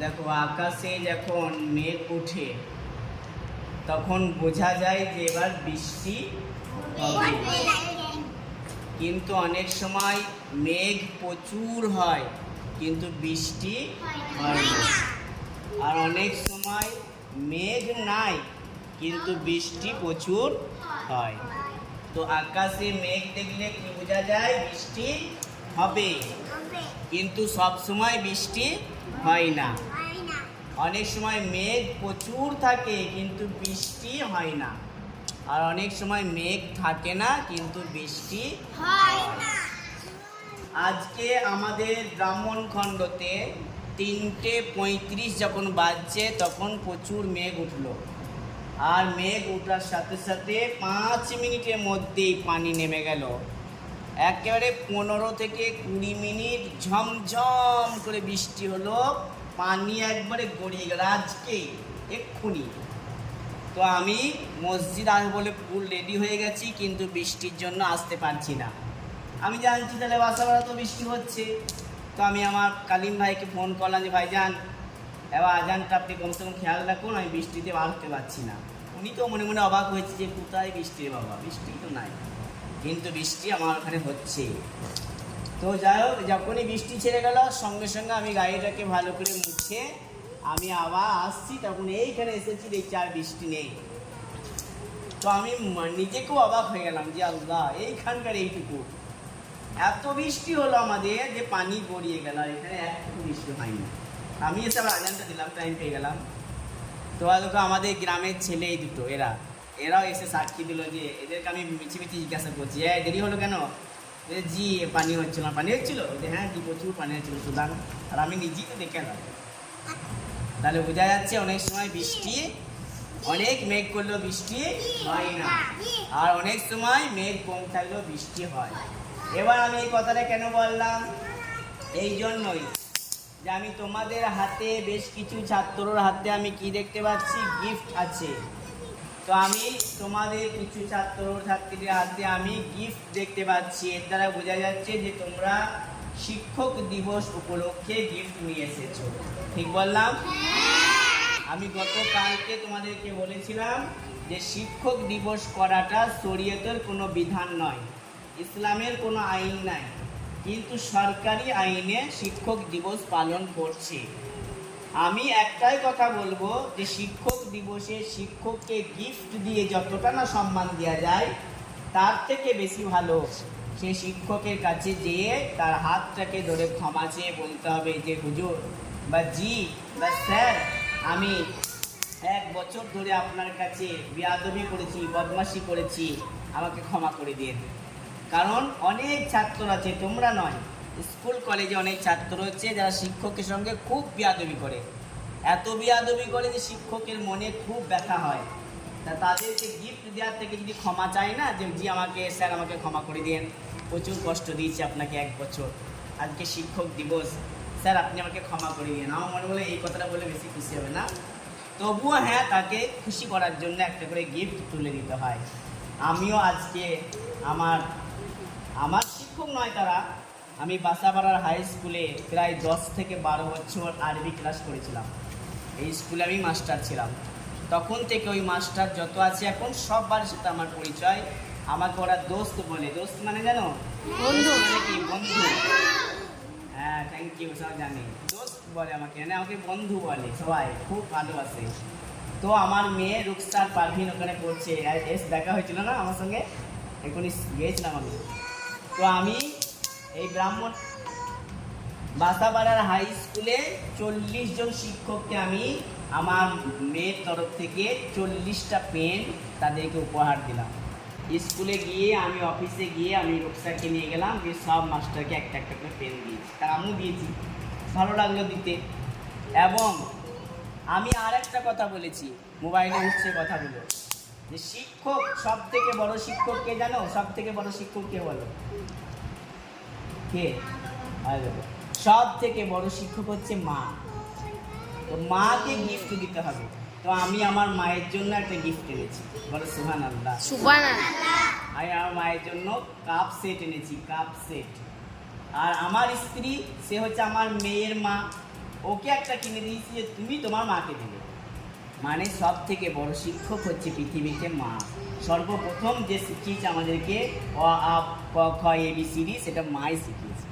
দেখো আকাশে যখন মেঘ ওঠে তখন বোঝা যায় যে এবার বৃষ্টি হবে, কিন্তু অনেক সময় মেঘ প্রচুর হয় কিন্তু বৃষ্টি হয় না। আর অনেক সময় মেঘ নাই কিন্তু বৃষ্টি প্রচুর হয়। তো আকাশে মেঘ দেখলে কি বোঝা যায়? বৃষ্টি হবে, কিন্তু সব সময় বৃষ্টি হয় না। অনেক সময় মেঘ প্রচুর থাকে কিন্তু বৃষ্টি হয় না, আর অনেক সময় মেঘ থাকে না কিন্তু বৃষ্টি হয়। আজকে আমাদের ব্রাহ্মণখণ্ডতে 3:35 যখন বাজছে তখন প্রচুর মেঘ উঠলো, আর মেঘ ওঠার সাথে সাথে 5 মিনিটের মধ্যেই পানি নেমে গেল। একেবারে 15 থেকে 20 মিনিট ঝমঝম করে বৃষ্টি হলো, পানি একবারে গড়িয়ে গেল আজকেই এক্ষুনি। তো আমি মসজিদ আসবো বলে ফুল রেডি হয়ে গেছি, কিন্তু বৃষ্টির জন্য আসতে পারছি না। আমি জানছি তাহলে বাসাবাড়া তো বৃষ্টি হচ্ছে, তো আমি আমার কালিম ভাইকে ফোন করলাম যে ভাইজান এবার আজানটা আপনি কমসে কম খেয়াল রাখুন, আমি বৃষ্টিতে বাড়তে পারছি না। উনি তো মনে মনে অবাক হয়েছে যে কোথায় বৃষ্টি রে বাবা, বৃষ্টি তো নাই, কিন্তু বৃষ্টি আমার ওখানে হচ্ছে। তো যাই হোক, যখনই বৃষ্টি ছেড়ে গেল সঙ্গে সঙ্গে আমি গাড়িটাকে ভালো করে মুছে আমি আবার আসছি, তখন এইখানে এসেছি দেখছি আর বৃষ্টি নেই। তো আমি নিজেকেও অবাক হয়ে গেলাম যে আল্লাহ, এইখানকার এইটুকু এত বৃষ্টি হলো আমাদের যে পানি গড়িয়ে গেল, আর এখানে একটু বৃষ্টি হয়নি। আমি এসে আবার আজানটা দিলাম, টাইম পেয়ে গেলাম। তো আজকে আমাদের গ্রামের ছেলে এই দুটো এরাও এসে সাক্ষী দিল যে এদেরকে আমি মিছি মিছি জিজ্ঞাসা করছি, দেরি হলো কেন? জি পানি হচ্ছিল না। পানি হচ্ছিল? হ্যাঁ জি প্রচুর পানি হচ্ছিল সুদান, আর আমি নিজেই তো দেখে এলাম। তাহলে বোঝা যাচ্ছে অনেক সময় বৃষ্টি, অনেক মেঘ করলেও বৃষ্টি হয় না, আর অনেক সময় মেঘ কম থাকলেও বৃষ্টি হয়। এবার আমি এই কথাটা কেন বললাম? এই জন্যই যে আমি তোমাদের হাতে, বেশ কিছু ছাত্রর হাতে আমি কি দেখতে পাচ্ছি? গিফট আছে। তো আমি তোমাদের কিছু ছাত্রছাত্রীদের হাতে আমি গিফট দেখতে পাচ্ছি। এর দ্বারা বোঝা যাচ্ছে যে তোমরা শিক্ষক দিবস উপলক্ষে গিফট নিয়ে এসেছো। ঠিক বললাম? আমি গতকালকে তোমাদেরকে বলেছিলাম যে শিক্ষক দিবস করাটা শরীয়তের কোনো বিধান নয়, ইসলামের কোনো আইন নাই, কিন্তু সরকারি আইনে শিক্ষক দিবস পালন করছে। আমি একটাই কথা বলবো যে শিক্ষক দিবসে শিক্ষককে গিফট দিয়ে যতটা না সম্মান দেওয়া যায়, তার থেকে বেশি ভালো সেই শিক্ষকের কাছে যেয়ে তার হাতটাকে ধরে ক্ষমা চেয়ে বলতে হবে যে হুজুর বা জি বা স্যার, আমি 1 বছর ধরে আপনার কাছে বেয়াদবি করেছি, বদমাশি করেছি, আমাকে ক্ষমা করে দিন। কারণ অনেক ছাত্র আছে, তোমরা নয়, স্কুল কলেজে অনেক ছাত্র হচ্ছে যারা শিক্ষকের সঙ্গে খুব বেয়াদবি করে, এত বেয়াদবি করে যে শিক্ষকের মনে খুব ব্যথা হয়। তা তাদেরকে গিফট দেওয়ার থেকে যদি ক্ষমা চায় না, যে জি আমাকে স্যার আমাকে ক্ষমা করে দিন, প্রচুর কষ্ট দিয়েছি আপনাকে 1 বছর, আজকে শিক্ষক দিবস, স্যার আপনি আমাকে ক্ষমা করে দিন, আমার মনে বলে এই কথাটা বলে বেশি খুশি হবে না? তবুও হ্যাঁ, তাকে খুশি করার জন্য একটা করে গিফট তুলে দিতে হয়। আমিও আজকে আমার শিক্ষক নয় তারা, আমি বাসাপাড়ার হাই স্কুলে প্রায় 10 থেকে 12 বছর আরবি ক্লাস করেছিলাম। এই স্কুলে আমি মাস্টার ছিলাম। তখন থেকে ওই মাস্টার যত আছে এখন সবার সাথে আমার পরিচয়। আমাকে ওরা দোস্ত বলে। দোস্ত মানে জানো? বন্ধু। মানে কি? বন্ধু। হ্যাঁ, থ্যাংক ইউ, সব জানি। দোস্ত বলে আমাকে, মানে আমাকে বন্ধু বলে, সবাই খুব ভালোবাসে। তো আমার মেয়ে রুকসার পারভিন ওখানে পড়ছে, দেখা হয়েছিল না আমার সঙ্গে, এখনই গিয়েছিলাম আমি। তো আমি এই ব্রাহ্মণ বাসাপাড়ার হাই স্কুলে 40 জন শিক্ষককে আমি আমার মেয়ের তরফ থেকে 40টা পেন তাদেরকে উপহার দিলাম। স্কুলে গিয়ে আমি অফিসে গিয়ে আমি রুকসাকে নিয়ে গেলাম, যে সব মাস্টারকে একটা একটা করে পেন দিয়েছি, তার আমিও দিয়েছি, ভালো লাগলো দিতে। এবং আমি আর একটা কথা বলেছি, মোবাইলে উঠছে কথাগুলো, যে শিক্ষক সব থেকে বড় শিক্ষক কে জানো? সব থেকে বড় শিক্ষক কে বলো? কে? সব থেকে বড় শিক্ষক হচ্ছে মা। তো মাকে গিফট দিতে হবে। তো আমি আমার মায়ের জন্য একটা গিফট এনেছি, বলো সুবহানাল্লাহ। আমি আমার মায়ের জন্য কাপ সেট এনেছি, কাপ সেট। আর আমার স্ত্রী, সে হচ্ছে আমার মেয়ের মা, ওকে একটা কিনে দিয়েছি যে তুমি তোমার মাকে দিলে। মানে সব থেকে বড় শিক্ষক হচ্ছে পৃথিবীতে মা। সর্বপ্রথম যে শিখিয়েছে আমাদেরকে অ আ ক খ ABCD, সেটা মাই শিখিয়েছে।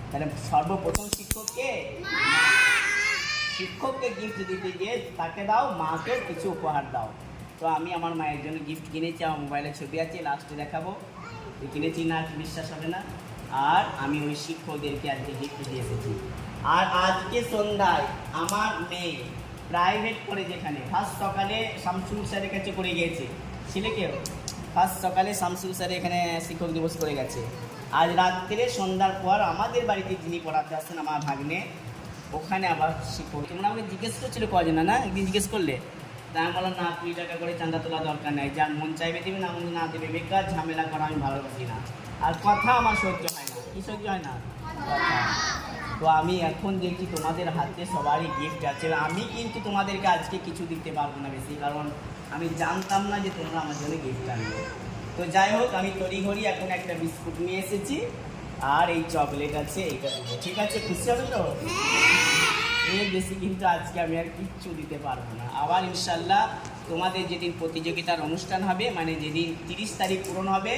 তাহলে সর্বপ্রথম শিক্ষককে, শিক্ষককে গিফট দিতে গিয়ে তাকে দাও, মাকে কিছু উপহার দাও। তো আমি আমার মায়ের জন্য গিফট কিনেছি, আমার মোবাইলে ছবি আছে, লাস্টে দেখাবো কিনেছি না, বিশ্বাস হবে না। আর আমি ওই শিক্ষকদেরকে আজকে গিফট দিয়ে এসেছি। আর আজকে সন্ধ্যায় আমার মেয়ে প্রাইভেট করে, যেখানে ফার্স্ট সকালে শামসুল স্যারের কাছে করে গিয়েছে, ছেলেকেও ফার্স্ট সকালে শামসুল স্যার এখানে শিক্ষক দিবস করে গেছে। আজ রাত্রে সন্ধ্যার পর আমাদের বাড়িতে যিনি পড়াতে আসছেন আমার ভাগ্নে, ওখানে আবার শিক্ষক। তোমরা আমাকে জিজ্ঞেস করছিলে কজন না, একদিন জিজ্ঞেস করলে, তাই আমি বললাম না 20 টাকা করে চাঁদা তোলা দরকার নেই, যার মন চাইবে দেবে, না মন না দেবে, বেকার ঝামেলা করা আমি ভালোবাসি না। আর কথা আমার সহ্য হয় না। কি সহ্য হয় না? কথা। তো আমি এখন দেখছি তোমাদের হাতে সবারই গিফট আছে। আমি কিন্তু তোমাদেরকে আজকে কিছু দিতে পারবো না বেশি, কারণ আমি জানতাম না যে তোমরা আমার জন্য গিফট আনবে। তো যাই হোক, আমি তড়িঘড়ি এখন একটা বিস্কুট নিয়ে এসেছি, আর এই চকলেট আছে, এইটা দেবো। ঠিক আছে? খুশি হবে তো? এর বেশি কিন্তু আজকে আমি আর কিচ্ছু দিতে পারবো না। আবার ইনশাল্লাহ তোমাদের যেদিন প্রতিযোগিতার অনুষ্ঠান হবে, মানে যেদিন 30 তারিখ পূরণ হবে,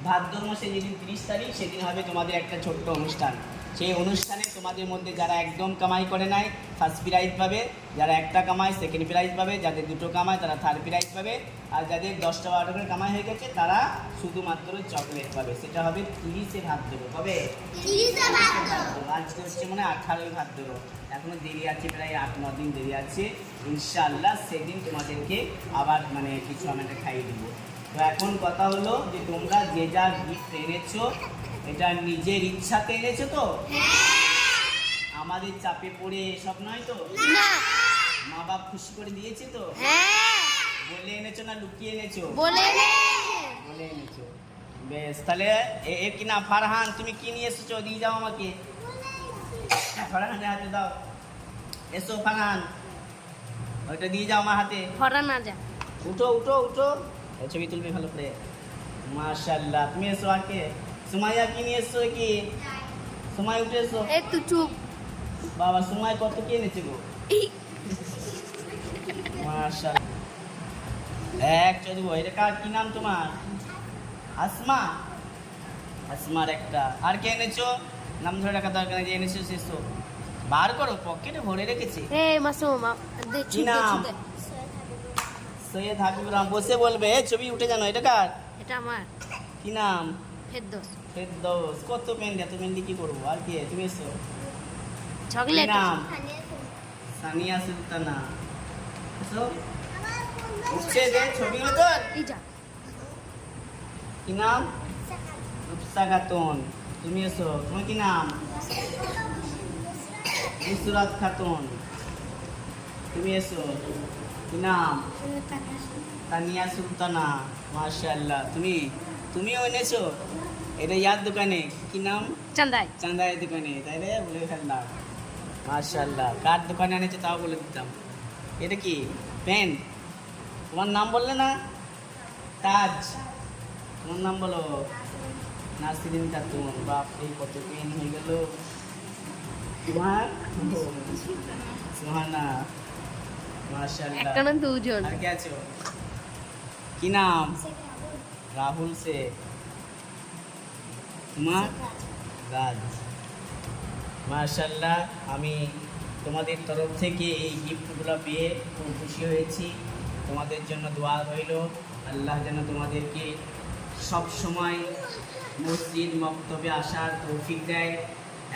ভাদ্র মাসে যেদিন 30 তারিখ, সেদিন হবে তোমাদের একটা ছোট্ট অনুষ্ঠান। সেই অনুষ্ঠানে তোমাদের মধ্যে যারা একদম কামাই করে নাই, ফার্স্ট প্রাইজ পাবে, যারা একটা কামায় সেকেন্ড প্রাইজ পাবে, যাদের দুটো কামায় তারা থার্ড প্রাইজ পাবে, আর যাদের 10টা 12টা করে কামাই হয়ে গেছে তারা শুধুমাত্র চকলেট পাবে। সেটা হবে 30শে ভাদ্র। কবে? 30শে ভাদ্র। আজকে হচ্ছে মানে 18ই ভাদ্র, এখনো দেরি আছে, প্রায় 8-9 দিন দেরি আছে। ইনশাআল্লাহ সেদিন তোমাদেরকে আবার মানে কিছু আমি একটা খাইয়ে দেবো। তো এখন কথা হলো যে তোমরা যে যা গিফট এনেছো, এটা নিজের ইচ্ছাতে এনেছো তো? আমাদের চাপে পড়ে এসব নয় তো? মা বাপ খুশি করে দিয়েছে তো? বলে এনেছো না লুকিয়ে এনেছো? বলে এনেছো। বেশ, তাহলে এর কি না ফারহান, তুমি কি নিয়ে এসেছো? দিয়ে যাও আমাকে। ফারহানের হাতে দাও। এসো ফারহান, ওইটা দিয়ে যাও আমার হাতে। ফারহান না যা, উঠো উঠো উঠো, ছবি তুলবে ভালো করে। মাশাআল্লাহ। তুমি এসো। আর কে? সুমাইয়া কি নিয়ে এসছো? কি সুমাই, উঠে এসো। একটু চুপ বাবা। সুমাই কত কি এনেছে গো? মাশাআল্লাহ। একটা দেবো। এটা কার, কি নাম তোমার? আসমা। আসমার একটা। আর কে এনেছো? নাম ধরে রাখা দরকার নেই, যে এনেছো শেষো বার করো, পকেটে ভরে রেখেছি। কি নাম? সৈয়দ হাবিবুর রহমান। বসে বলবে, ছবি উঠে জানো। এটা কার? এটা আমার। কি নাম? ফেরদৌস। ফেরদৌস। কত পেন দেয়, তো পেন দিয়ে কি করবো? আর কি? তুমি এসো। চকলেট। নাম? সানিয়া সুলতানা। এসো। উঠছে দে ছবিগুলো তোর। কি নাম? রূপসা খাতুন। তুমি এসো। তোমার কি নাম? নুসরাত খাতুন। তুমি এসো। কি নাম? তানিয়া সুলতানা। মাশাআল্লাহ। তুমিও এনেছো? এটা ইয়ার দোকানে। কি নাম? চাঁদাই। চাঁদাইয়ের দোকানে। তাই রে, বলে ফেললাম। মাশাআল্লাহ। কার দোকানে এনেছে তাও বলে দিতাম। এটা কি পেন? তোমার নাম বললে না? তাজ। তোমার নাম বলো। নাসরিন খাতুন। বাপরে, কত পেন হয়ে গেল তোমার। সুহানা। মাশাআল্লাহ। একটা নাম দুজন। আর কে আছো? কি নাম? রাহুল শেখ। তোমার? রাজ। মাশাআল্লাহ। আমি তোমাদের তরফ থেকে এই গিফটগুলো পেয়ে খুব খুশি হয়েছি। তোমাদের জন্য দোয়া রইল, আল্লাহ যেন তোমাদেরকে সব সময় মসজিদ মক্তবে আসার তৌফিক দেয়,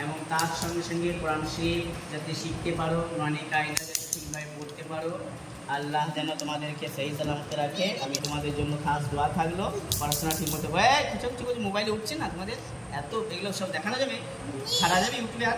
এবং তার সঙ্গে সঙ্গে কোরআন শরীফ যাতে শিখতে পারো, মানে কায়দা যাতে ঠিকভাবে পড়তে পারো। আল্লাহ যেন তোমাদেরকে সেই সালামতে রাখে। আমি তোমাদের জন্য খাস দোয়া থাকলো। পড়াশোনা ঠিক মতো কিছু কিছু মোবাইলে উঠছে না তোমাদের, এত এগুলো সব দেখানো যাবে, ছাড়া যাবে ইউটিউবে। আর